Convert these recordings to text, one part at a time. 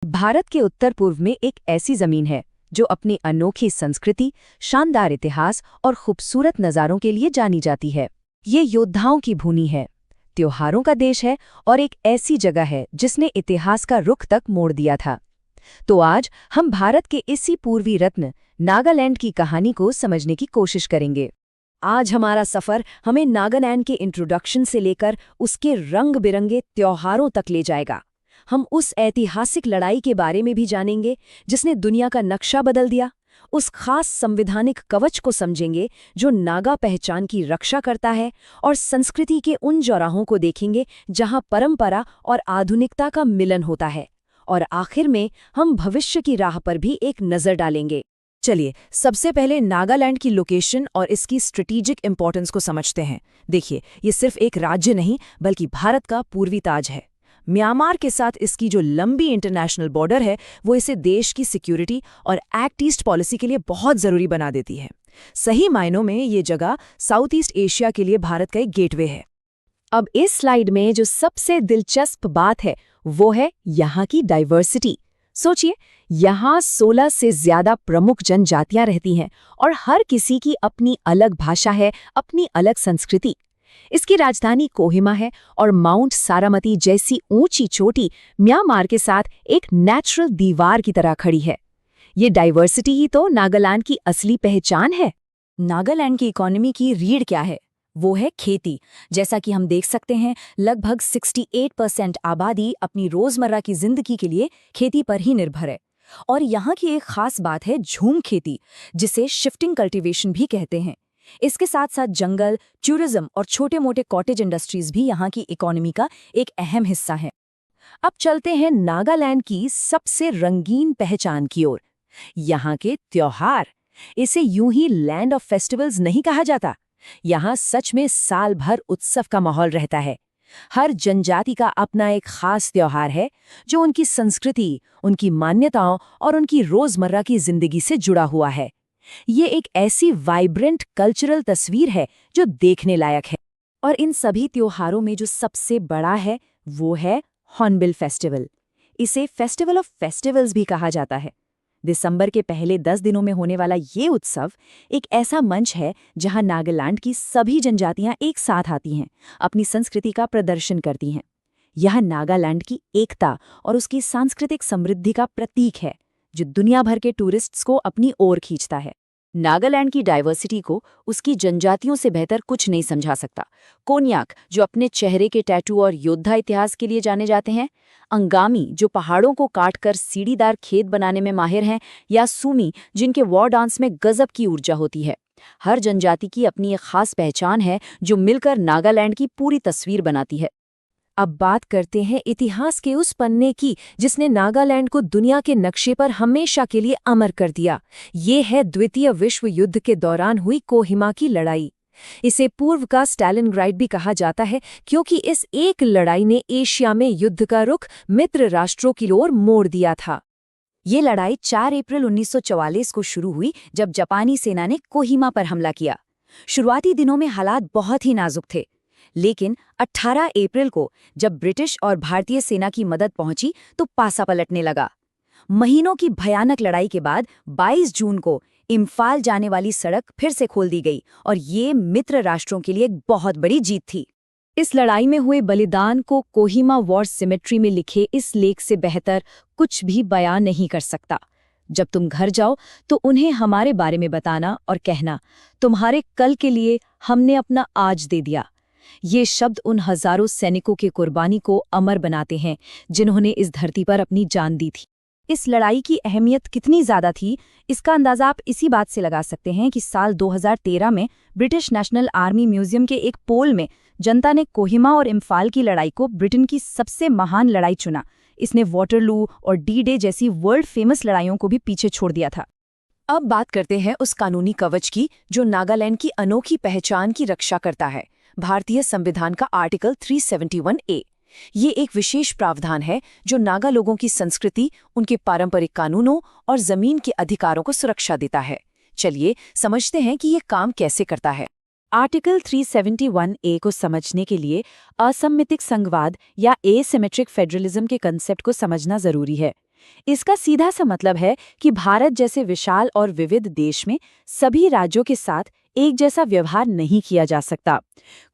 भारत के उत्तर पूर्व में एक ऐसी जमीन है जो अपनी अनोखी संस्कृति, शानदार इतिहास और खूबसूरत नज़ारों के लिए जानी जाती है। ये योद्धाओं की भूमि है, त्योहारों का देश है और एक ऐसी जगह है जिसने इतिहास का रुख तक मोड़ दिया था। तो आज हम भारत के इसी पूर्वी रत्न नागालैंड की कहानी को समझने की कोशिश करेंगे। आज हमारा सफ़र हमें नागालैंड के इंट्रोडक्शन से लेकर उसके रंग बिरंगे त्योहारों तक ले जाएगा। हम उस ऐतिहासिक लड़ाई के बारे में भी जानेंगे जिसने दुनिया का नक्शा बदल दिया, उस खास संविधानिक कवच को समझेंगे जो नागा पहचान की रक्षा करता है, और संस्कृति के उन चौराहों को देखेंगे जहां परंपरा और आधुनिकता का मिलन होता है। और आखिर में हम भविष्य की राह पर भी एक नज़र डालेंगे। चलिए, सबसे पहले नागालैंड की लोकेशन और इसकी स्ट्रेटेजिक इंपॉर्टेंस को समझते हैं। देखिए, ये सिर्फ एक राज्य नहीं बल्कि भारत का पूर्वी ताज है। म्यांमार के साथ इसकी जो लंबी इंटरनेशनल बॉर्डर है वो इसे देश की सिक्योरिटी और एक्ट ईस्ट पॉलिसी के लिए बहुत ज़रूरी बना देती है। सही मायनों में ये जगह साउथ ईस्ट एशिया के लिए भारत का एक गेटवे है। अब इस स्लाइड में जो सबसे दिलचस्प बात है वो है यहाँ की डाइवर्सिटी। सोचिए, यहाँ 16 से ज़्यादा प्रमुख जनजातियां रहती हैं और हर किसी की अपनी अलग भाषा है, अपनी अलग संस्कृति। इसकी राजधानी कोहिमा है और माउंट सारामती जैसी ऊंची चोटी म्यांमार के साथ एक नेचुरल दीवार की तरह खड़ी है। ये डाइवर्सिटी ही तो नागालैंड की असली पहचान है। नागालैंड की इकोनॉमी की रीढ़ क्या है? वो है खेती। जैसा कि हम देख सकते हैं, लगभग 68% आबादी अपनी रोजमर्रा की जिंदगी के लिए खेती पर ही निर्भर है। और यहाँ की एक खास बात है झूम खेती, जिसे शिफ्टिंग कल्टीवेशन भी कहते हैं। इसके साथ साथ जंगल, टूरिज्म और छोटे मोटे कॉटेज इंडस्ट्रीज भी यहाँ की इकोनॉमी का एक अहम हिस्सा है। अब चलते हैं नागालैंड की सबसे रंगीन पहचान की ओर, यहाँ के त्योहार। इसे यूं ही लैंड ऑफ फेस्टिवल्स नहीं कहा जाता। यहाँ सच में साल भर उत्सव का माहौल रहता है। हर जनजाति का अपना एक खास त्योहार है जो उनकी संस्कृति, उनकी मान्यताओं और उनकी रोजमर्रा की जिंदगी से जुड़ा हुआ है। ये एक ऐसी वाइब्रेंट कल्चरल तस्वीर है जो देखने लायक है। और इन सभी त्योहारों में जो सबसे बड़ा है वो है हॉर्नबिल फेस्टिवल। इसे फेस्टिवल ऑफ फेस्टिवल्स भी कहा जाता है। दिसंबर के पहले 10 दिनों में होने वाला ये उत्सव एक ऐसा मंच है जहां नागालैंड की सभी जनजातियां एक साथ आती हैं, अपनी संस्कृति का प्रदर्शन करती हैं। यह नागालैंड की एकता और उसकी सांस्कृतिक समृद्धि का प्रतीक है जो दुनिया भर के टूरिस्ट्स को अपनी ओर खींचता है। नागालैंड की डाइवर्सिटी को उसकी जनजातियों से बेहतर कुछ नहीं समझा सकता। कोन्याक, जो अपने चेहरे के टैटू और योद्धा इतिहास के लिए जाने जाते हैं, अंगामी, जो पहाड़ों को काटकर सीढ़ीदार खेत बनाने में माहिर हैं, या सूमी, जिनके वॉर डांस में गजब की ऊर्जा होती है। हर जनजाति की अपनी एक खास पहचान है जो मिलकर नागालैंड की पूरी तस्वीर बनाती है। अब बात करते हैं इतिहास के उस पन्ने की जिसने नागालैंड को दुनिया के नक्शे पर हमेशा के लिए अमर कर दिया। ये है द्वितीय विश्व युद्ध के दौरान हुई कोहिमा की लड़ाई। इसे पूर्व का स्टालिनग्राड भी कहा जाता है क्योंकि इस एक लड़ाई ने एशिया में युद्ध का रुख मित्र राष्ट्रों की ओर मोड़ दिया था। ये लड़ाई 4 अप्रैल 1944 को शुरू हुई जब जापानी सेना ने कोहिमा पर हमला किया। शुरुआती दिनों में हालात बहुत ही नाजुक थे, लेकिन 18 अप्रैल को जब ब्रिटिश और भारतीय सेना की मदद पहुंची तो पासा पलटने लगा। महीनों की भयानक लड़ाई के बाद 22 जून को इम्फाल जाने वाली सड़क फिर से खोल दी गई और ये मित्र राष्ट्रों के लिए एक बहुत बड़ी जीत थी। इस लड़ाई में हुए बलिदान को कोहिमा वॉर सिमेट्री में लिखे इस लेख से बेहतर कुछ भी बयान नहीं कर सकता। जब तुम घर जाओ तो उन्हें हमारे बारे में बताना और कहना, तुम्हारे कल के लिए हमने अपना आज दे दिया। ये शब्द उन हजारों सैनिकों के कुर्बानी को अमर बनाते हैं जिन्होंने इस धरती पर अपनी जान दी थी। इस लड़ाई की अहमियत कितनी ज़्यादा थी, इसका अंदाज़ा आप इसी बात से लगा सकते हैं कि साल 2013 में ब्रिटिश नेशनल आर्मी म्यूजियम के एक पोल में जनता ने कोहिमा और इम्फाल की लड़ाई को ब्रिटेन की सबसे महान लड़ाई चुना। इसने वाटरलू और डी डे जैसी वर्ल्ड फेमस लड़ाइयों को भी पीछे छोड़ दिया था। अब बात करते हैं उस कानूनी कवच की जो नागालैंड की अनोखी पहचान की रक्षा करता है, भारतीय संविधान का आर्टिकल 371A। ये एक विशेष प्रावधान है जो नागा लोगों की संस्कृति, उनके पारंपरिक कानूनों और जमीन के अधिकारों को सुरक्षा देता है। चलिए समझते हैं कि ये काम कैसे करता है। आर्टिकल 371A को समझने के लिए असममितिक संघवाद या एसिमेट्रिक फेडरलिज्म के कंसेप्ट को समझना जरूरी है। इसका सीधा सा मतलब है कि भारत जैसे विशाल और विविध देश में सभी राज्यों के साथ एक जैसा व्यवहार नहीं किया जा सकता।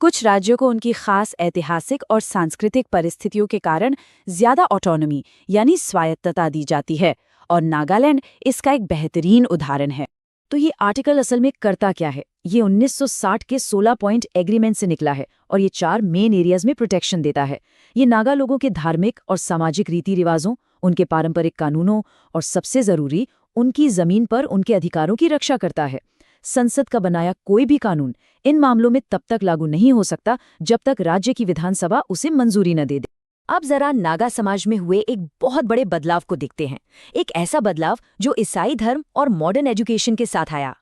कुछ राज्यों को उनकी खास ऐतिहासिक और सांस्कृतिक परिस्थितियों के कारण ज्यादा ऑटोनॉमी यानी स्वायत्तता दी जाती है, और नागालैंड इसका एक बेहतरीन उदाहरण है। तो ये आर्टिकल असल में करता क्या है? ये 1960 के 16 पॉइंट एग्रीमेंट से निकला है और ये 4 मेन एरियाज में प्रोटेक्शन देता है। ये नागा लोगों के धार्मिक और सामाजिक रीति रिवाजों, उनके पारंपरिक कानूनों और सबसे जरूरी उनकी जमीन पर उनके अधिकारों की रक्षा करता है। संसद का बनाया कोई भी कानून इन मामलों में तब तक लागू नहीं हो सकता जब तक राज्य की विधानसभा उसे मंजूरी न दे दे। अब जरा नागा समाज में हुए एक बहुत बड़े बदलाव को देखते हैं। एक ऐसा बदलाव जो ईसाई धर्म और मॉडर्न एजुकेशन के साथ आया।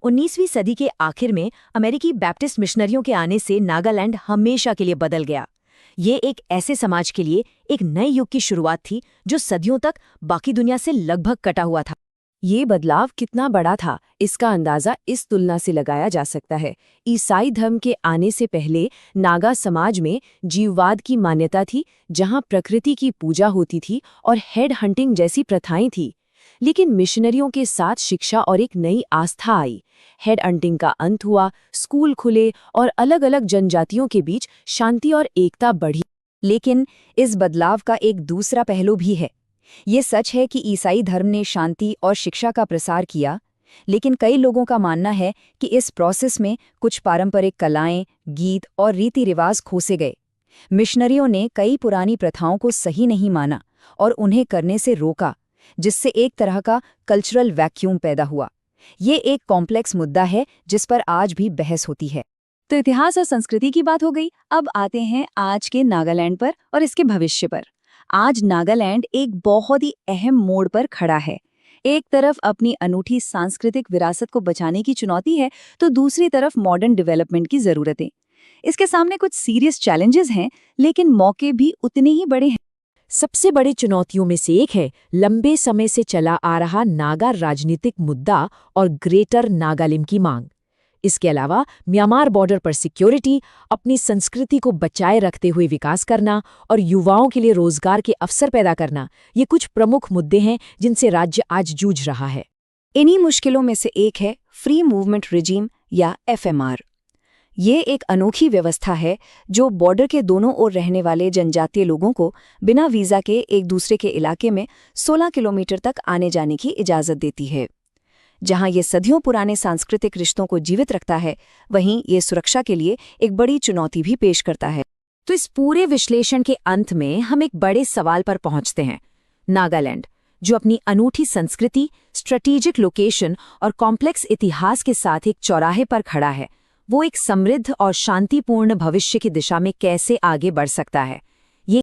19वीं सदी के आखिर में अमेरिकी बैप्टिस्ट मिशनरियों के आने से नागालैंड हमेशा के लिए बदल गया। ये एक ऐसे समाज के लिए एक नए युग की शुरुआत थी जो सदियों तक बाकी दुनिया से लगभग कटा हुआ था। ये बदलाव कितना बड़ा था, इसका अंदाजा इस तुलना से लगाया जा सकता है। ईसाई धर्म के आने से पहले नागा समाज में जीववाद की मान्यता थी, जहां प्रकृति की पूजा होती थी और हेड हंटिंग जैसी प्रथाएं थी। लेकिन मिशनरियों के साथ शिक्षा और एक नई आस्था आई। हेड हंटिंग का अंत हुआ, स्कूल खुले और अलग अलग जनजातियों के बीच शांति और एकता बढ़ी। लेकिन इस बदलाव का एक दूसरा पहलू भी है। ये सच है कि ईसाई धर्म ने शांति और शिक्षा का प्रसार किया, लेकिन कई लोगों का मानना है कि इस प्रोसेस में कुछ पारंपरिक कलाएं, गीत और रीति रिवाज खोसे गए। मिशनरियों ने कई पुरानी प्रथाओं को सही नहीं माना और उन्हें करने से रोका, जिससे एक तरह का कल्चरल वैक्यूम पैदा हुआ। ये एक कॉम्प्लेक्स मुद्दा है जिस पर आज भी बहस होती है। तो इतिहास और संस्कृति की बात हो गई, अब आते हैं आज के नागालैंड पर और इसके भविष्य पर। आज नागालैंड एक बहुत ही अहम मोड़ पर खड़ा है। एक तरफ अपनी अनूठी सांस्कृतिक विरासत को बचाने की चुनौती है, तो दूसरी तरफ मॉडर्न डेवलपमेंट की जरूरतें। इसके सामने कुछ सीरियस चैलेंजेस हैं, लेकिन मौके भी उतने ही बड़े हैं। सबसे बड़ी चुनौतियों में से एक है लंबे समय से चला आ रहा नागा राजनीतिक मुद्दा और ग्रेटर नागालिम की मांग। इसके अलावा म्यांमार बॉर्डर पर सिक्योरिटी, अपनी संस्कृति को बचाए रखते हुए विकास करना और युवाओं के लिए रोजगार के अवसर पैदा करना, ये कुछ प्रमुख मुद्दे हैं जिनसे राज्य आज जूझ रहा है। इन्हीं मुश्किलों में से एक है फ्री मूवमेंट रिजीम या FMR। ये एक अनोखी व्यवस्था है जो बॉर्डर के दोनों ओर रहने वाले जनजातीय लोगों को बिना वीजा के एक दूसरे के इलाके में 16 किलोमीटर तक आने जाने की इजाज़त देती है। जहां ये सदियों पुराने सांस्कृतिक रिश्तों को जीवित रखता है, वहीं ये सुरक्षा के लिए एक बड़ी चुनौती भी पेश करता है। तो इस पूरे विश्लेषण के अंत में हम एक बड़े सवाल पर पहुंचते हैं। नागालैंड, जो अपनी अनूठी संस्कृति, स्ट्रेटेजिक लोकेशन और कॉम्प्लेक्स इतिहास के साथ एक चौराहे पर खड़ा है, वो एक समृद्ध और शांतिपूर्ण भविष्य की दिशा में कैसे आगे बढ़ सकता है?